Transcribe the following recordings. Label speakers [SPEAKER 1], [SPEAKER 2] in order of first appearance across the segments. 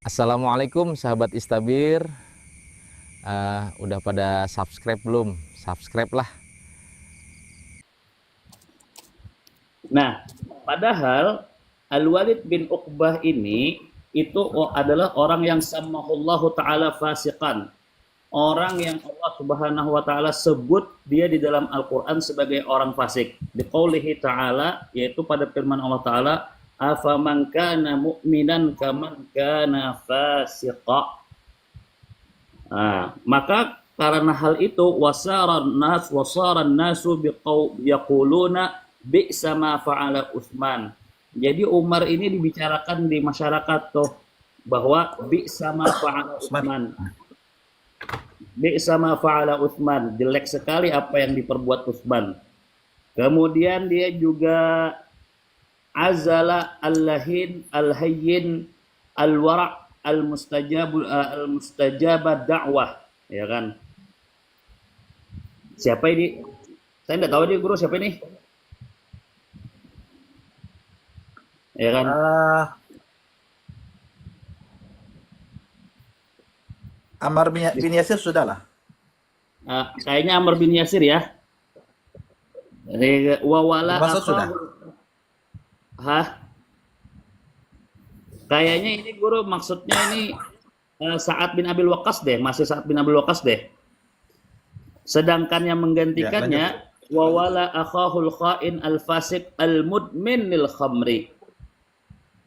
[SPEAKER 1] Assalamualaikum sahabat Istabir. Udah pada subscribe belum? Subscribe lah.
[SPEAKER 2] Nah, padahal Al-Walid bin Uqbah ini itu adalah orang yang samahullahu ta'ala fasiqan. Orang yang Allah subhanahu wa ta'ala sebut dia di dalam Al-Quran sebagai orang fasik. Biqaulihi ta'ala, yaitu pada firman Allah ta'ala, afaman kana mu'minan kaman kana fasiqa. Maka karena hal itu wasaran nasu yaquluna bi'sa ma fa'ala Utsman. Jadi Umar ini dibicarakan di masyarakat tuh bahwa bi'sa ma fa'ala Utsman. Bi'sa ma fa'ala Utsman, jelek sekali apa yang diperbuat Utsman. Kemudian dia juga azala al-lahin al-hayyin al-wara' al-mustajab da'wah, ya kan? Siapa ini? Saya tidak tahu dia guru siapa ini. Ya kan?
[SPEAKER 3] Ammar bin Yasir sudah lah.
[SPEAKER 2] Kayaknya Ammar bin Yasir ya. Wawala
[SPEAKER 3] Maksud sudah.
[SPEAKER 2] Hah? Kayaknya ini guru maksudnya ini Sa'ad bin Abil Waqqas deh, masih Sa'ad bin Abil Waqqas deh. Sedangkan yang menggantikannya wawala akhahul kha'in al-fasik al-mudmin lil khamri.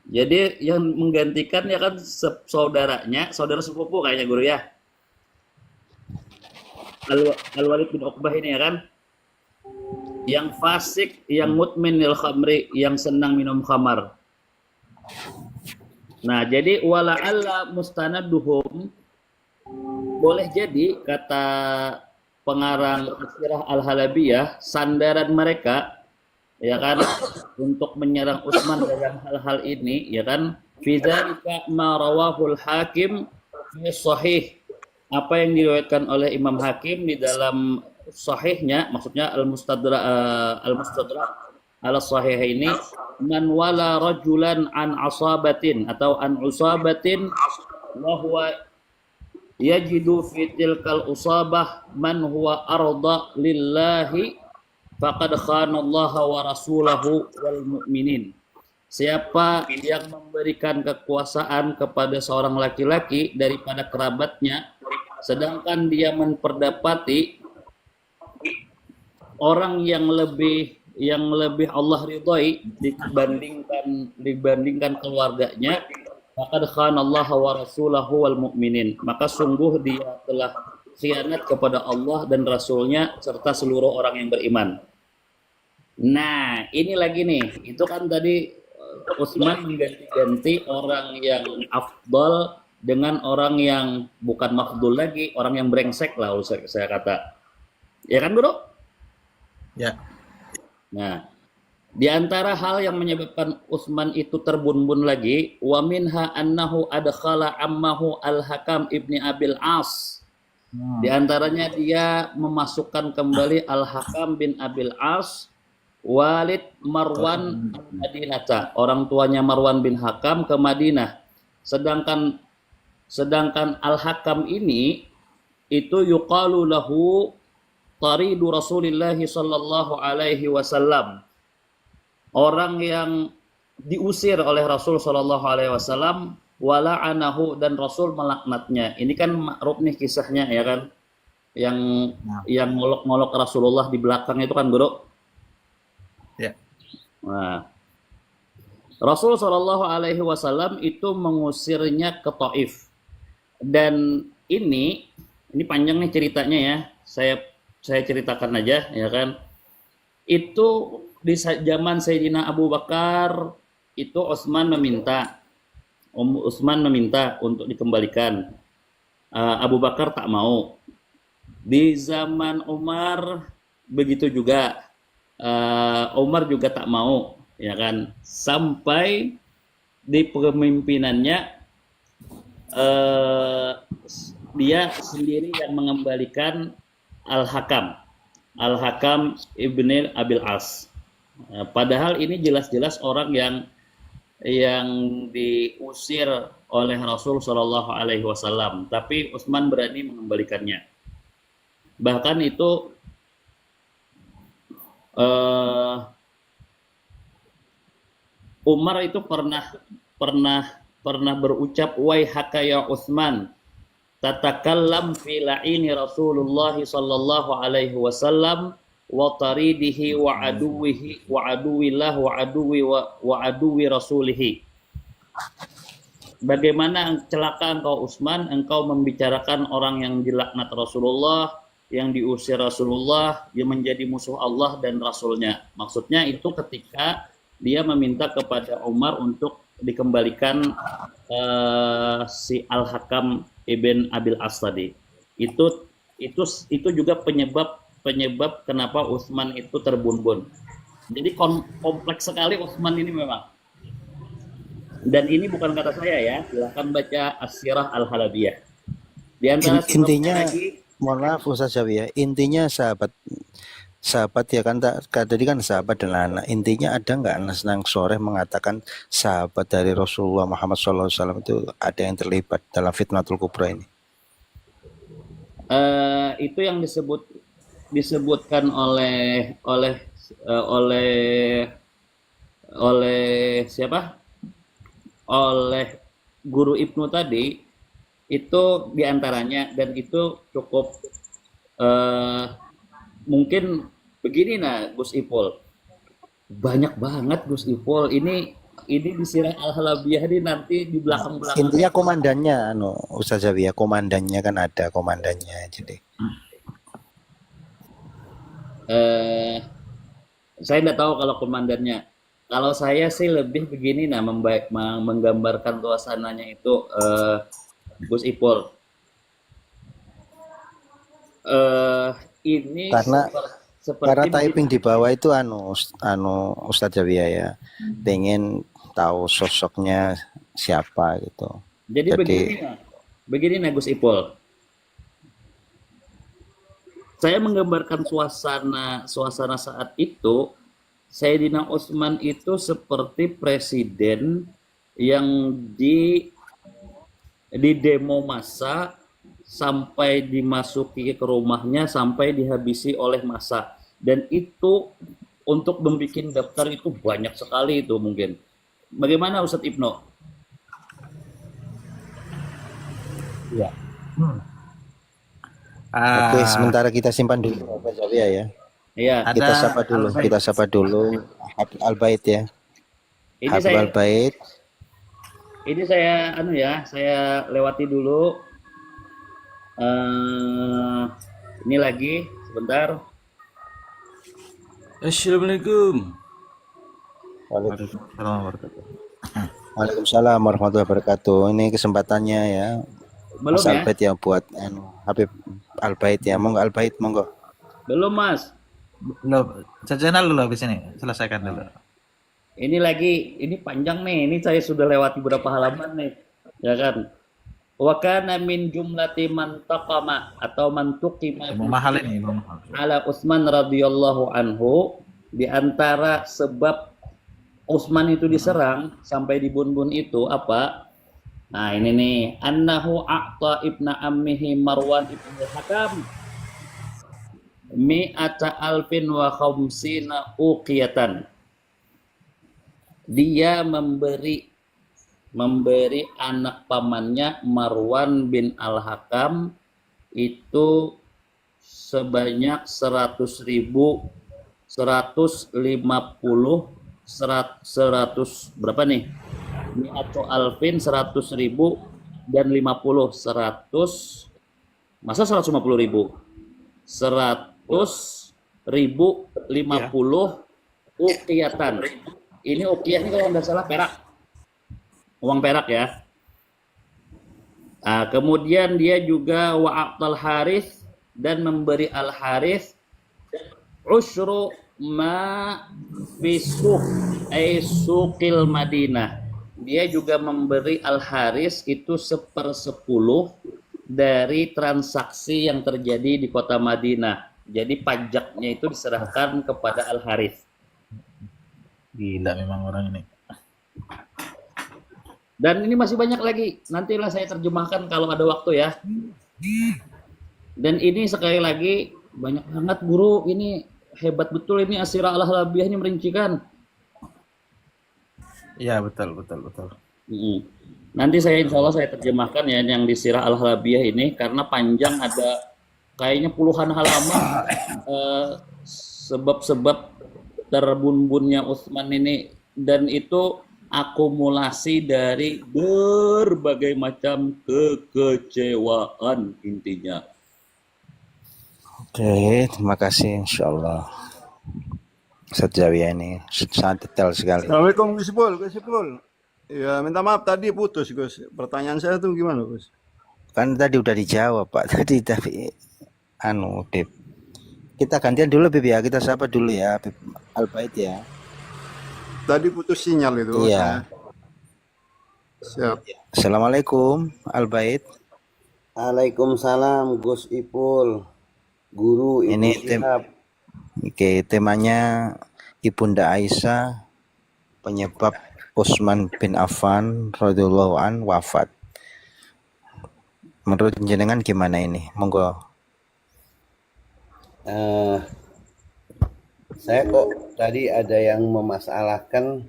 [SPEAKER 2] Jadi yang menggantikannya kan saudaranya, saudara sepupu kayaknya guru ya. Al-Walid bin Uqbah ini ya kan. Yang fasik, yang mutmin lil khamri, yang senang minum khamar. Nah, jadi wala'alla mustanaduhum, boleh jadi kata pengarang Asyirah Al-Halabiyah, sandaran mereka ya kan untuk menyerang Utsman dalam hal-hal ini ya kan, fi dzalika ma rawahul hakim fi sahih, apa yang diriwayatkan oleh Imam Hakim di dalam sahihnya, maksudnya al-mustadrak ala sahih ini, man wala rajulan an asabatin atau an usabatin wa huwa yajidu fi tilkal usabah man huwa arda lillahi faqad khana Allah wa rasulahu wal mu'minin. Siapa yang memberikan kekuasaan kepada seorang laki-laki daripada kerabatnya, sedangkan dia memperdapati orang yang lebih Allah ridhoi dibandingkan keluarganya, maka khana Allah wa rasulahu wal mu'minin, maka sungguh dia telah khianat kepada Allah dan Rasulnya serta seluruh orang yang beriman. Nah, ini lagi nih, itu kan tadi Utsman mengganti-ganti orang yang afdal dengan orang yang bukan mafdul lagi, orang yang brengsek lah saya kata. Ya kan, Bro?
[SPEAKER 3] Ya.
[SPEAKER 2] Nah, di antara hal yang menyebabkan Utsman itu terbun-bun lagi, wa minha annahu adkhala ammahu Al-Hakam ibni Abil As. Di antaranya dia memasukkan kembali Al-Hakam bin Abil As, Walid Marwan Madinah, orang tuanya Marwan bin Hakam ke Madinah. Sedangkan Al-Hakam ini itu yuqalu lahu taridu Rasulillah sallallahu alaihi wasallam, orang yang diusir oleh Rasul sallallahu alaihi wasallam, wala'anahu, dan Rasul melaknatnya. Ini kan ma'ruf nih kisahnya ya kan, yang ngolok-ngolok Rasulullah di belakang itu kan, Bro.
[SPEAKER 3] Ya.
[SPEAKER 2] Nah, Rasul sallallahu alaihi wasallam itu mengusirnya ke Taif. Dan ini panjang nih ceritanya ya. Saya ceritakan aja ya kan. Itu di zaman Sayyidina Abu Bakar itu Utsman meminta untuk dikembalikan. Abu Bakar tak mau. Di zaman Umar begitu juga. Umar juga tak mau, ya kan? Sampai di kepemimpinannya dia sendiri yang mengembalikan Al-Hakam. Al-Hakam ibn Abil As. Padahal ini jelas-jelas orang yang diusir oleh Rasul Shallallahu Alaihi Wasallam, tapi Utsman berani mengembalikannya. Bahkan itu Umar itu pernah berucap, waihaka ya Utsman, tatakallam fi la'ini Rasulullah sallallahu alaihi wasallam wa taridihi wa aduwihi wa aduwillah wa aduwi rasulihi. Bagaimana celaka engkau Utsman, engkau membicarakan orang yang dilaknat Rasulullah, yang diusir Rasulullah, yang menjadi musuh Allah dan Rasulnya. Maksudnya itu ketika dia meminta kepada Umar untuk dikembalikan si Al-Hakam ibn Abil As tadi. Itu juga penyebab kenapa Utsman itu terbumbun. Jadi kompleks sekali Utsman ini memang. Dan ini bukan kata saya ya, silahkan baca As-Sirah Al-Halabiyah. Di antara
[SPEAKER 4] Intinya,
[SPEAKER 2] lagi,
[SPEAKER 4] mohon maaf Ustaz Syafi ya, intinya sahabat ya kan, tadi kan sahabat dan anak. Intinya ada nggak Anas Nang Soreh mengatakan sahabat dari Rasulullah Muhammad SAW itu ada yang terlibat dalam fitnatul kubra ini?
[SPEAKER 2] itu yang disebutkan oleh siapa? Oleh guru Ibnu tadi, itu diantaranya, dan itu cukup mungkin begini nah Gus Ipul, banyak banget Gus Ipul ini di Sirah Al-Halabiyah ini nanti di belakang-belakang.
[SPEAKER 4] Intinya komandannya Ustaz Syafi ya, komandannya kan ada komandannya. Jadi
[SPEAKER 2] saya nggak tahu kalau komandannya. Kalau saya sih lebih begini nah, menggambarkan suasananya itu Gus Ipul. Ini
[SPEAKER 4] karena
[SPEAKER 2] seperti
[SPEAKER 4] typing di bawah itu Ustaz Syafi ya, pengen tahu sosoknya siapa gitu.
[SPEAKER 2] Jadi begini nah Gus Ipul. Saya menggambarkan suasana saat itu. Sayyidina Utsman itu seperti presiden yang di demo massa sampai dimasuki ke rumahnya, sampai dihabisi oleh massa. Dan itu untuk membuat daftar itu banyak sekali itu mungkin. Bagaimana Ustadz Ibnu?
[SPEAKER 3] Ya.
[SPEAKER 4] Oke, sementara kita simpan dulu Ustaz Syafi ya.
[SPEAKER 2] Iya.
[SPEAKER 4] Kita sapa dulu Habib Al-Bait ya.
[SPEAKER 2] Ini
[SPEAKER 4] Habib Al-Bait.
[SPEAKER 2] Ini saya lewati dulu. Ini lagi sebentar.
[SPEAKER 1] Assalamualaikum.
[SPEAKER 4] Waalaikumsalam warahmatullahi wabarakatuh. Ini kesempatannya ya.
[SPEAKER 2] Belum
[SPEAKER 4] Mas
[SPEAKER 2] ya?
[SPEAKER 4] Al-Bait ya buat Habib Al-Bait ya. Monggo Al-Bait, monggo.
[SPEAKER 2] Belum Mas.
[SPEAKER 3] Belum. Sejenak dulu habis ini. Selesaikan dulu.
[SPEAKER 2] Ini panjang nih. Ini saya sudah lewati beberapa halaman nih. Ya kan? Wa kana min jumlati man taqama atau man tuqima
[SPEAKER 3] Mahal ini, mahal.
[SPEAKER 2] ala Utsman radhiyallahu anhu, di antara sebab Utsman itu diserang sampai dibun-bun itu apa? Nah, ini nih, annahu a'ta ibna ammihi Marwan ibn Hakam mi'ata alfin wa khamsina uqiyatan. Dia memberi anak pamannya Marwan bin Al-Hakam itu sebanyak 100 berapa nih? Mi'atu alfin 100.000 dan 50 100, masa 150.000? 100.000 50 uqiyatan. Ini uqiyah ini kalau nggak salah perak. Uang perak ya. Nah, kemudian dia juga wa'atal Harith, dan memberi Al Harith usyru ma bisuq ay suqil Madinah. Dia juga memberi Al Harith itu 1/10 dari transaksi yang terjadi di kota Madinah. Jadi pajaknya itu diserahkan kepada Al Harith.
[SPEAKER 3] Gila memang orang ini.
[SPEAKER 2] Dan ini masih banyak lagi. Nantilah saya terjemahkan kalau ada waktu ya. Dan ini sekali lagi banyak banget guru. Ini hebat betul ini Asirah Al-Halabiyah ini merincikan.
[SPEAKER 3] Iya betul.
[SPEAKER 2] Nanti saya insya Allah saya terjemahkan ya yang di Sirah Al-Halabiyah ini karena panjang ada kayaknya puluhan halaman sebab-sebab terbun-bunnya Utsman ini dan itu akumulasi dari berbagai macam kekecewaan intinya.
[SPEAKER 4] Oke, terima kasih insyaallah. Ustaz Zawiya ini sangat detail sekali.
[SPEAKER 5] Assalamualaikum Gus Ipul. Ya minta maaf tadi putus Gus. Pertanyaan saya tuh gimana Gus?
[SPEAKER 4] Kan tadi udah dijawab Pak. Tadi tapi Bib. Kita gantian dulu Bib ya. Kita sapa dulu ya Bib Al-Bait ya.
[SPEAKER 5] Tadi putus sinyal itu.
[SPEAKER 4] Iya.
[SPEAKER 5] Siap.
[SPEAKER 4] Assalamualaikum Al-Bait.
[SPEAKER 6] Waalaikumsalam Gus Ipul, Guru Ibu
[SPEAKER 4] Ini
[SPEAKER 6] Syihab.
[SPEAKER 4] Oke, temanya Ibunda Aisyah penyebab Utsman bin Affan radhiyallahu an wafat. Menurut jenengan gimana ini? Monggo.
[SPEAKER 6] Eh, saya kok tadi ada yang memasalahkan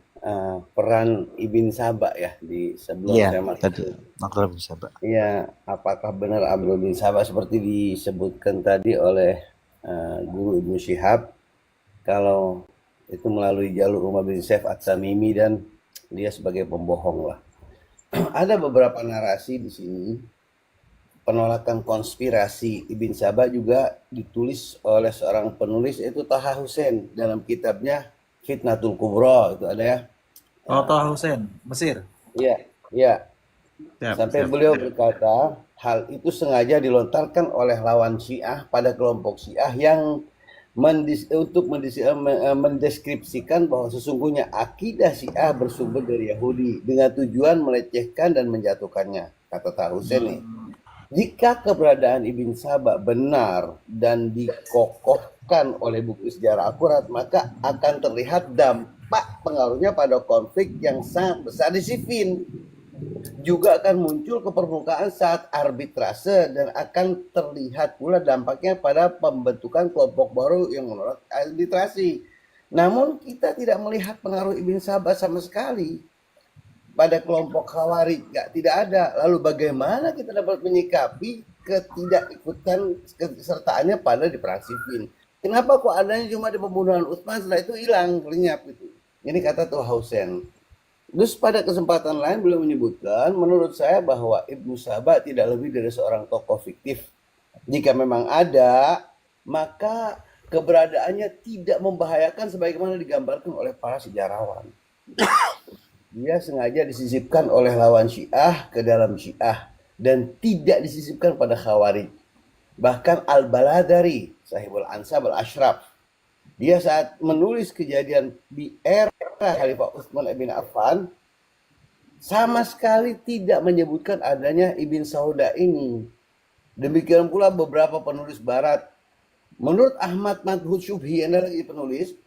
[SPEAKER 6] peran Ibn Saba ya di sebelum
[SPEAKER 4] Iya,
[SPEAKER 6] saya masuk.
[SPEAKER 4] tadi Maklum bisa, Pak.
[SPEAKER 6] Iya, apakah benar Abdul bin Saba seperti disebutkan tadi oleh Guru Ibnu Syihab kalau itu melalui jalur Umar bin Saif At-Tamimi dan dia sebagai pembohong lah. Ada beberapa narasi di sini. Penolakan konspirasi Ibn Saba juga ditulis oleh seorang penulis yaitu Taha Hussein dalam kitabnya Fitnatul Kubra itu ada ya.
[SPEAKER 3] Taha Hussein, Mesir.
[SPEAKER 6] Iya, iya.
[SPEAKER 3] Siap,
[SPEAKER 6] Sampai
[SPEAKER 3] siap.
[SPEAKER 6] beliau berkata hal itu sengaja dilontarkan oleh lawan Syiah pada kelompok Syiah yang mendeskripsikan bahwa sesungguhnya akidah Syiah bersumber dari Yahudi dengan tujuan melecehkan dan menjatuhkannya, kata Taha Hussein nih. Jika keberadaan Ibn Saba benar dan dikokohkan oleh buku sejarah akurat, maka akan terlihat dampak pengaruhnya pada konflik yang sangat besar di Siffin. Juga akan muncul ke permukaan saat arbitrase dan akan terlihat pula dampaknya pada pembentukan kelompok baru yang menolak arbitrasi. Namun kita tidak melihat pengaruh Ibn Saba sama sekali pada kelompok Khawarij, tidak ada. Lalu bagaimana kita dapat menyikapi ketidakikutan kesertaannya pada di perang Siffin? Kenapa kok adanya cuma di pembunuhan Utsman setelah itu hilang, lenyap itu? Ini kata Taha Hussein. Terus pada kesempatan lain beliau menyebutkan, menurut saya bahwa Ibnu Saba tidak lebih dari seorang tokoh fiktif. Jika memang ada, maka keberadaannya tidak membahayakan sebagaimana digambarkan oleh para sejarawan. Dia sengaja disisipkan oleh lawan Syiah ke dalam Syiah dan tidak disisipkan pada Khawarij. Bahkan Al-Baladari, Sahibul Ansab Al-Ashraf, dia saat menulis kejadian di era Khalifah Utsman bin Affan sama sekali tidak menyebutkan adanya Ibn Sauda ini. Demikian pula beberapa penulis barat. Menurut Ahmad Madhud Syubhi, yang lagi penulis,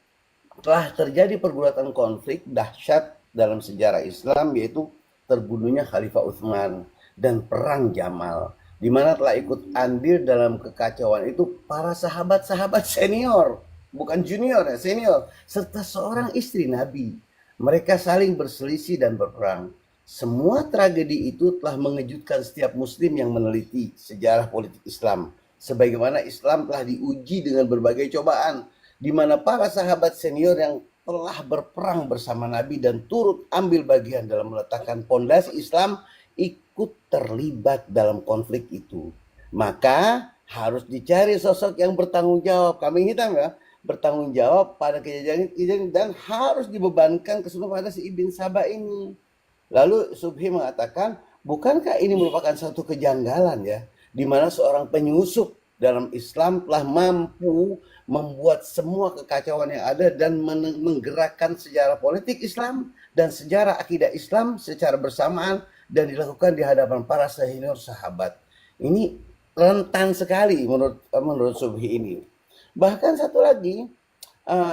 [SPEAKER 6] telah terjadi pergulatan konflik dahsyat dalam sejarah Islam, yaitu terbunuhnya Khalifah Utsman dan perang Jamal, di mana telah ikut andil dalam kekacauan itu para sahabat-sahabat senior, bukan junior ya, senior, serta seorang istri Nabi. Mereka saling berselisih dan berperang. Semua tragedi itu telah mengejutkan setiap muslim yang meneliti sejarah politik Islam, sebagaimana Islam telah diuji dengan berbagai cobaan, di mana para sahabat senior yang telah berperang bersama Nabi dan turut ambil bagian dalam meletakkan pondasi Islam ikut terlibat dalam konflik itu. Maka harus dicari sosok yang bertanggung jawab, kambing hitam ya, bertanggung jawab pada kejadian dan harus dibebankan keseluruhan pada si Ibn Saba ini. Lalu Subhi mengatakan, bukankah ini merupakan satu kejanggalan ya, di mana seorang penyusup dalam Islam telah mampu membuat semua kekacauan yang ada dan menggerakkan sejarah politik Islam dan sejarah akidah Islam secara bersamaan dan dilakukan di hadapan para senior sahabat. Ini rentan sekali menurut Subhi ini. Bahkan satu lagi,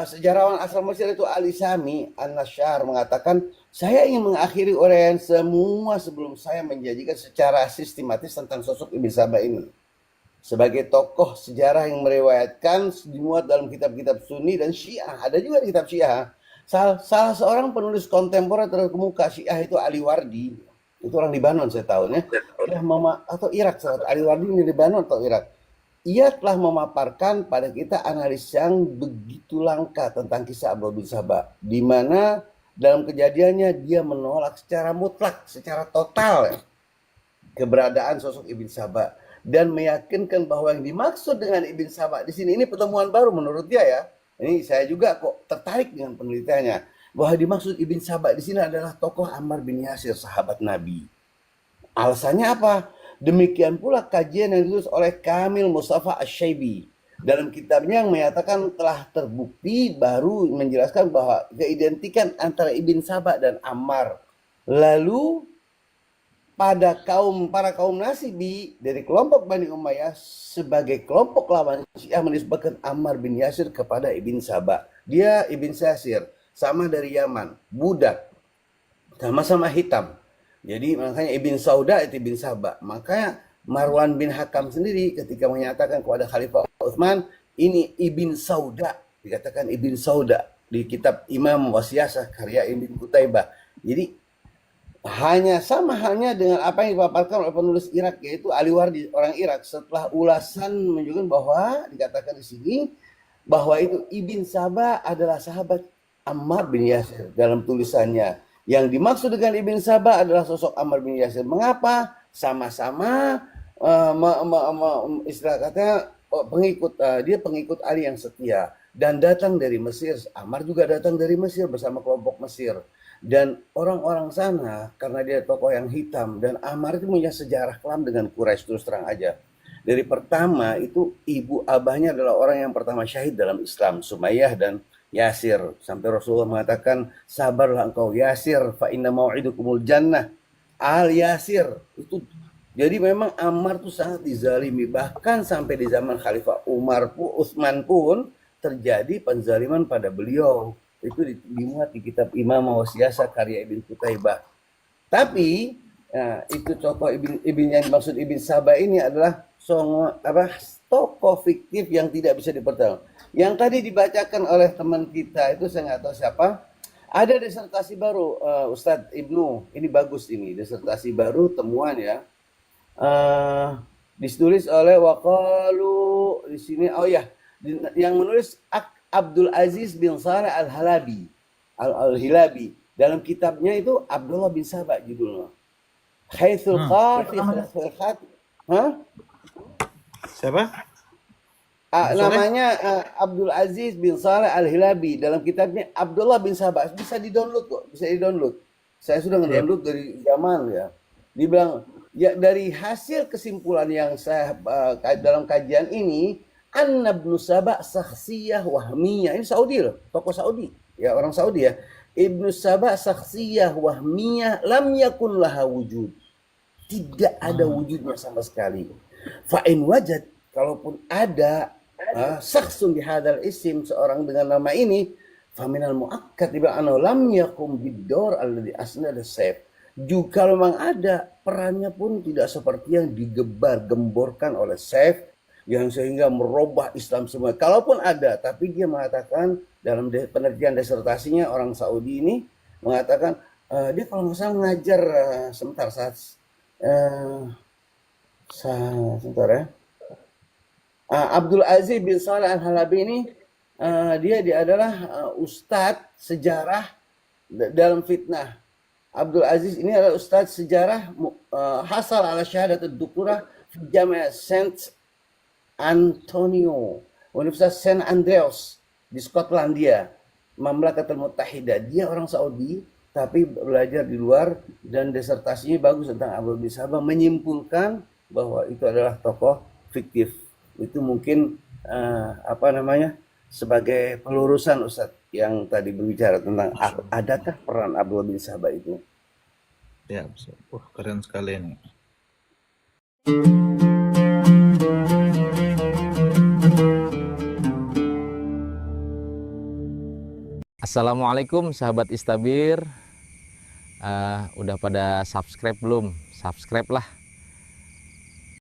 [SPEAKER 6] sejarawan asal Mesir itu Ali Sami An-Nasyar mengatakan, saya ingin mengakhiri uraian semua sebelum saya menjanjikan secara sistematis tentang sosok Ibn Saba ini. Sebagai tokoh sejarah yang meriwayatkan dimuat dalam kitab-kitab Sunni dan Syiah. Ada juga di kitab Syiah. Salah seorang penulis kontemporer terkemuka Syiah itu Ali Wardi. Itu orang Libanon saya tahu ya. Atau Irak. Ali Wardi ini Libanon atau Irak. Ia telah memaparkan pada kita analis yang begitu langka tentang kisah Abdullah bin Saba, di mana dalam kejadiannya dia menolak secara mutlak, secara total ya, keberadaan sosok Ibn Saba dan meyakinkan bahwa yang dimaksud dengan Ibn Saba di sini ini pertemuan baru menurut dia ya. Ini saya juga kok tertarik dengan penelitiannya bahwa dimaksud Ibn Saba di sini adalah tokoh Ammar bin Yasir, sahabat Nabi. Alasannya apa? Demikian pula kajian yang ditulis oleh Kamil Mustafa Asy-Syaibi dalam kitabnya yang menyatakan telah terbukti baru menjelaskan bahwa keidentikan antara Ibn Saba dan Ammar. Lalu pada para kaum Nasibi dari kelompok Bani Umayyah sebagai kelompok lawan Syiah menisbahkan Ammar bin Yasir kepada Ibn Saba. Dia Ibn Yasir, sama dari Yaman, budak, sama-sama hitam. Jadi makanya Ibn Sauda itu Ibn Saba. Makanya Marwan bin Hakam sendiri ketika menyatakan kepada Khalifah Utsman, ini Ibn Sauda, dikatakan Ibn Sauda di kitab Imam Wasiyasah karya Ibn Qutaibah. Jadi sama halnya dengan apa yang dipaparkan oleh penulis Irak, yaitu Ali Wardi, orang Irak, setelah ulasan menunjukkan bahwa dikatakan di sini bahwa itu Ibn Saba adalah sahabat Ammar bin Yasir dalam tulisannya. Yang dimaksud dengan Ibn Saba adalah sosok Ammar bin Yasir. Mengapa? Sama-sama istilah katanya dia pengikut Ali yang setia dan datang dari Mesir. Ammar juga datang dari Mesir bersama kelompok Mesir. Dan orang-orang sana karena dia tokoh yang hitam dan Ammar itu punya sejarah kelam dengan Quraisy, terus terang aja. Dari pertama itu ibu abahnya adalah orang yang pertama syahid dalam Islam, Sumayyah dan Yasir, sampai Rasulullah mengatakan, sabarlah engkau Yasir, fa inna mau'idukumul jannah. Al Yasir itu, jadi memang Ammar itu sangat dizalimi, bahkan sampai di zaman Khalifah Utsman pun terjadi penzaliman pada beliau. Itu dimuat di kitab Imam Wasiyasah karya Ibn Qutaibah. Tapi itu tokoh Ibn yang dimaksud Ibn Saba ini adalah tokoh fiktif yang tidak bisa dipertanggung. Yang tadi dibacakan oleh teman kita itu saya nggak tahu siapa. Ada disertasi baru Ustadz Ibnu. Ini bagus ini disertasi baru temuan ya. Ditulis oleh Waqalu di sini. Oh ya, yang menulis Abdul Aziz bin Saleh Al-Halabi Al-Hilabi. Dalam kitabnya itu Abdullah bin Saba judulnya. Haitsul Qafih.
[SPEAKER 3] Siapa?
[SPEAKER 6] Namanya Abdul Aziz bin Saleh Al-Hilabi. Dalam kitabnya Abdullah bin Saba. Bisa di-download kok. Bisa di-download. Saya sudah nge-download dari zaman ya. Dibilang, ya dari hasil kesimpulan yang saya dalam kajian ini, Anna bin Saba sakhsiyah wahmiyah. Ini Saudi loh. Tokoh Saudi. Ya orang Saudi ya. Ibnu Saba sakhsiyah wahmiyah lam yakun laha wujud. Tidak ada wujudnya sama sekali. Fa'in wajad. Kalaupun ada sakhsun bihadal isim, seorang dengan nama ini, faminal mu'akkad iba'anahu lam yakum bidor alladhi asnada sayf. Juga kalau memang ada, perannya pun tidak seperti yang digemborkan oleh Saif, yang sehingga merubah Islam semua. Kalaupun ada, tapi dia mengatakan dalam penelitian disertasinya, orang Saudi ini mengatakan, dia kalau nggak salah ngajar, sebentar ya. Abdul Aziz bin Saleh Al-Halabi ini dia adalah ustadz sejarah dalam fitnah. Abdul Aziz ini adalah ustadz sejarah hasal ala syahadat ad-dukurah di Jami'ah Saint Antonio, Universitas Saint Andrews di Skotlandia, Mamlakatul Muttahidah. Dia orang Saudi tapi belajar di luar dan disertasinya bagus tentang Abdullah bin Saba, menyimpulkan bahwa itu adalah tokoh fiktif. Itu mungkin sebagai pelurusan Ustadz yang tadi berbicara tentang adakah peran Abdullah bin Saba itu.
[SPEAKER 3] Ya, keren sekali ini.
[SPEAKER 1] Assalamualaikum sahabat Istabir. Udah pada subscribe belum? Subscribe lah.